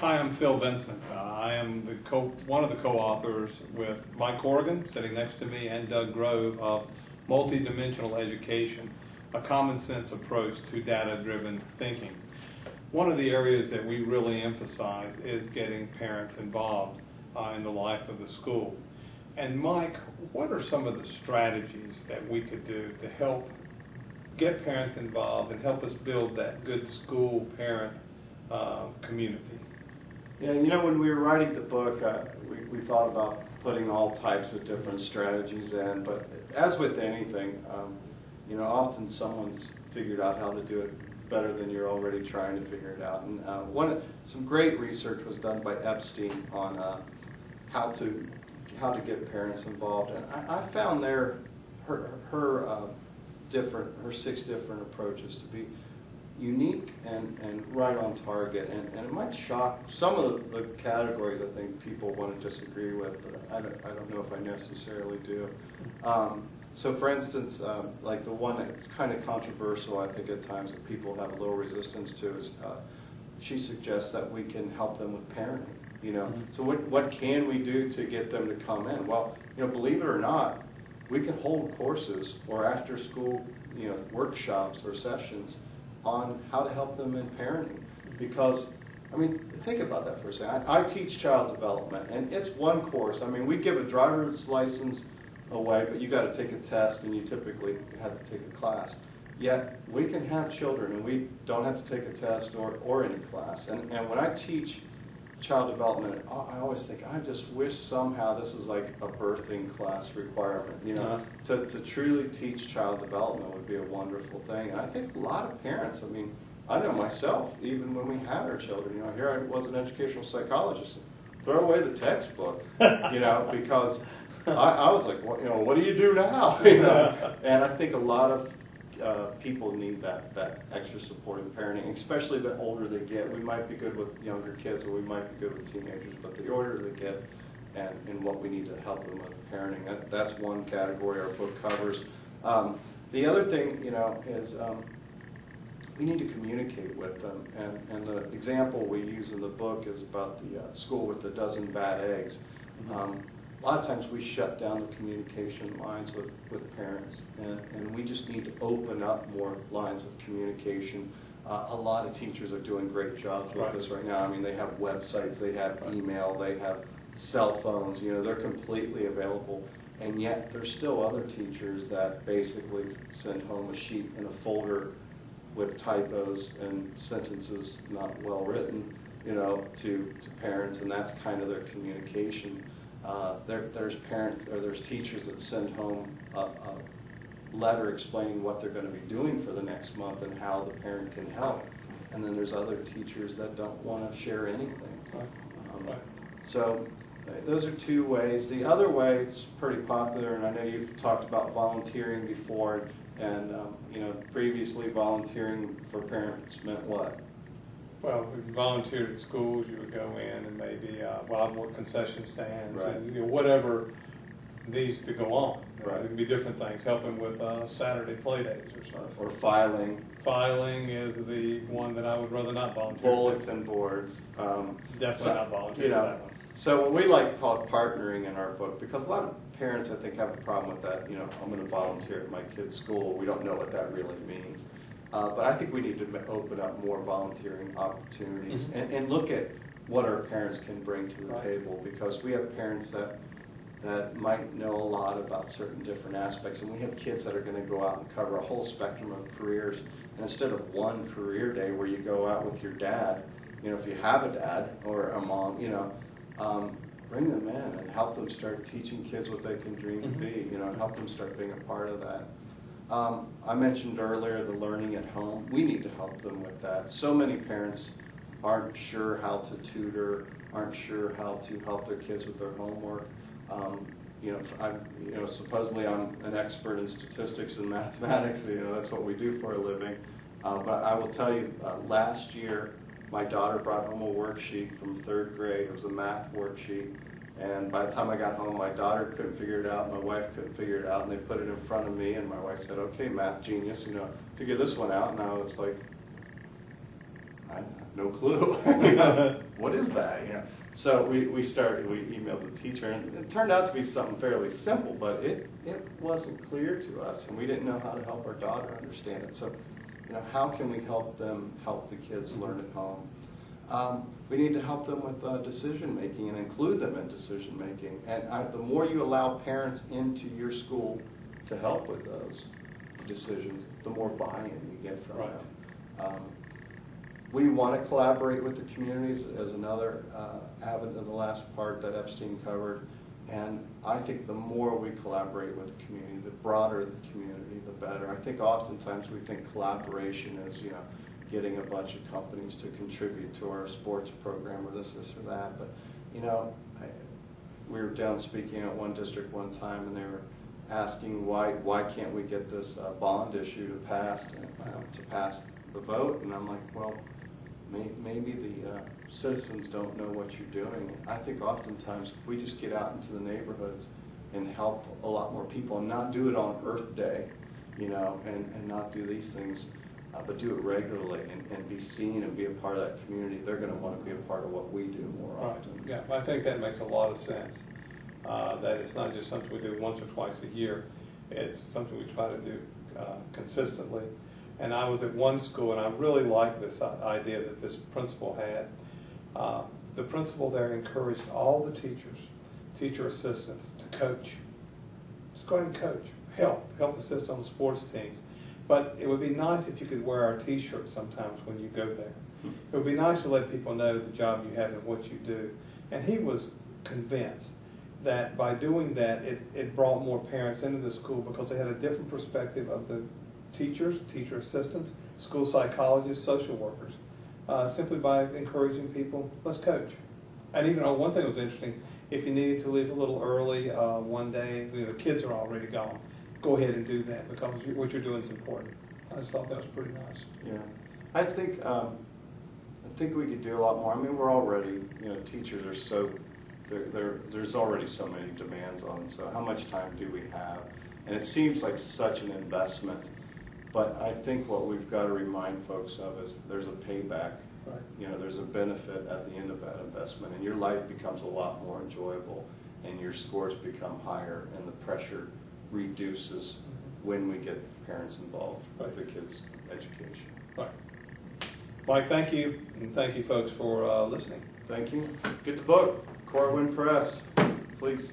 Hi, I'm Phil Vincent. I am one of the co-authors with Mike Corrigan, sitting next to me, and Doug Grove of Multidimensional Education, a common sense approach to data-driven thinking. One of the areas that we really emphasize is getting parents involved in the life of the school. And Mike, what are some of the strategies that we could do to help get parents involved and help us build that good school parent community? Yeah, you know, when we were writing the book, we thought about putting all types of different strategies in, but as with anything, you know, often someone's figured out how to do it better than you're already trying to figure it out. And some great research was done by Epstein on how to get parents involved, and I found her 6 different approaches to be unique and right on target, and it might shock some of the categories I think people want to disagree with, but I don't know if I necessarily do. So for instance, like the one that's kind of controversial, I think at times that people have a little resistance to is she suggests that we can help them with parenting. You know, so what can we do to get them to come in? Well, you know, believe it or not, we can hold courses or after school, you know, workshops or sessions on how to help them in parenting. Because, I mean, think about that for a second. I teach child development, and it's one course. I mean, we give a driver's license away, but you got to take a test, and you typically have to take a class. Yet, we can have children, and we don't have to take a test or any class. And when I teach child development, I always think, I just wish somehow this is like a birthing class requirement. You know, to truly teach child development would be a wonderful thing. And I think a lot of parents, I mean, I know myself, even when we had our children, you know, here I was an educational psychologist, throw away the textbook, you know, because I was like, well, you know, what do you do now? You know, and I think a lot of people need that extra support in parenting, especially the older they get. We might be good with younger kids, or we might be good with teenagers, but the older they get, and what we need to help them with parenting, that's one category our book covers. The other thing, you know, is we need to communicate with them, and the example we use in the book is about the school with the dozen bad eggs. A lot of times we shut down the communication lines with parents, and we just need to open up more lines of communication. A lot of teachers are doing great jobs with this right now. I mean, they have websites, they have email, they have cell phones, you know, they're completely available. And yet there's still other teachers that basically send home a sheet in a folder with typos and sentences not well written, you know, to parents, and that's kind of their communication. There's parents or there's teachers that send home a letter explaining what they're going to be doing for the next month and how the parent can help. And then there's other teachers that don't want to share anything. So those are 2 ways. The other way, it's pretty popular, and I know you've talked about volunteering before, and you know, previously volunteering for parents meant what? Well, if you volunteered at schools, you would go in and maybe, well, I've worked concession stands, and you know, whatever needs to go on. Right. It could be different things, helping with Saturday play days or something. Or filing. Filing is the one that I would rather not volunteer. Bulletin boards. Definitely not volunteer you know, for that one. So we like to call it partnering in our book, because a lot of parents, I think, have a problem with that. You know, I'm going to volunteer at my kid's school. We don't know what that really means. But I think we need to open up more volunteering opportunities and look at what our parents can bring to the table, because we have parents that might know a lot about certain different aspects, and we have kids that are going to go out and cover a whole spectrum of careers. And instead of one career day where you go out with your dad, you know, if you have a dad or a mom, you know, bring them in and help them start teaching kids what they can dream to be, you know, and help them start being a part of that. I mentioned earlier the learning at home. We need to help them with that. So many parents aren't sure how to tutor, aren't sure how to help their kids with their homework. You know, supposedly I'm an expert in statistics and mathematics. You know, that's what we do for a living. But I will tell you, last year my daughter brought home a worksheet from 3rd grade. It was a math worksheet. And by the time I got home, my daughter couldn't figure it out, my wife couldn't figure it out, and they put it in front of me, and my wife said, okay, math genius, you know, figure this one out. And I was like, no clue. What is that? So we emailed the teacher, and it turned out to be something fairly simple, but it wasn't clear to us, and we didn't know how to help our daughter understand it. So, how can we help the kids learn at home? We need to help them with decision making and include them in decision making. And the more you allow parents into your school to help with those decisions, the more buy-in you get from them. We want to collaborate with the communities as another avenue in the last part that Epstein covered. And I think the more we collaborate with the community, the broader the community, the better. I think oftentimes we think collaboration is, getting a bunch of companies to contribute to our sports program or this or that. But, we were down speaking at one district one time, and they were asking why can't we get this bond issue to pass the vote? And I'm like, well, maybe the citizens don't know what you're doing. I think oftentimes if we just get out into the neighborhoods and help a lot more people and not do it on Earth Day, and not do these things, but do it regularly and be seen and be a part of that community, they're going to want to be a part of what we do more often. Yeah, I think that makes a lot of sense. That it's not just something we do once or twice a year. It's something we try to do consistently. And I was at one school, and I really liked this idea that this principal had. The principal there encouraged all the teachers, teacher assistants, to coach. Just go ahead and coach. Help assist on the sports teams. But it would be nice if you could wear our T-shirts sometimes when you go there. It would be nice to let people know the job you have and what you do. And he was convinced that by doing that, it brought more parents into the school because they had a different perspective of the teachers, teacher assistants, school psychologists, social workers, simply by encouraging people, let's coach. And even one thing that was interesting, if you needed to leave a little early one day, the kids are already gone, go ahead and do that because what you're doing is important. I just thought that was pretty nice. Yeah, I think we could do a lot more. I mean, we're already, teachers are so, there's already so many demands on, so how much time do we have? And it seems like such an investment, but I think what we've got to remind folks of is there's a payback. Right. There's a benefit at the end of that investment, and your life becomes a lot more enjoyable, and your scores become higher, and the pressure reduces when we get parents involved with the kids' education. Right. Mike, thank you, and thank you folks for listening. Thank you. Get the book, Corwin Press, please.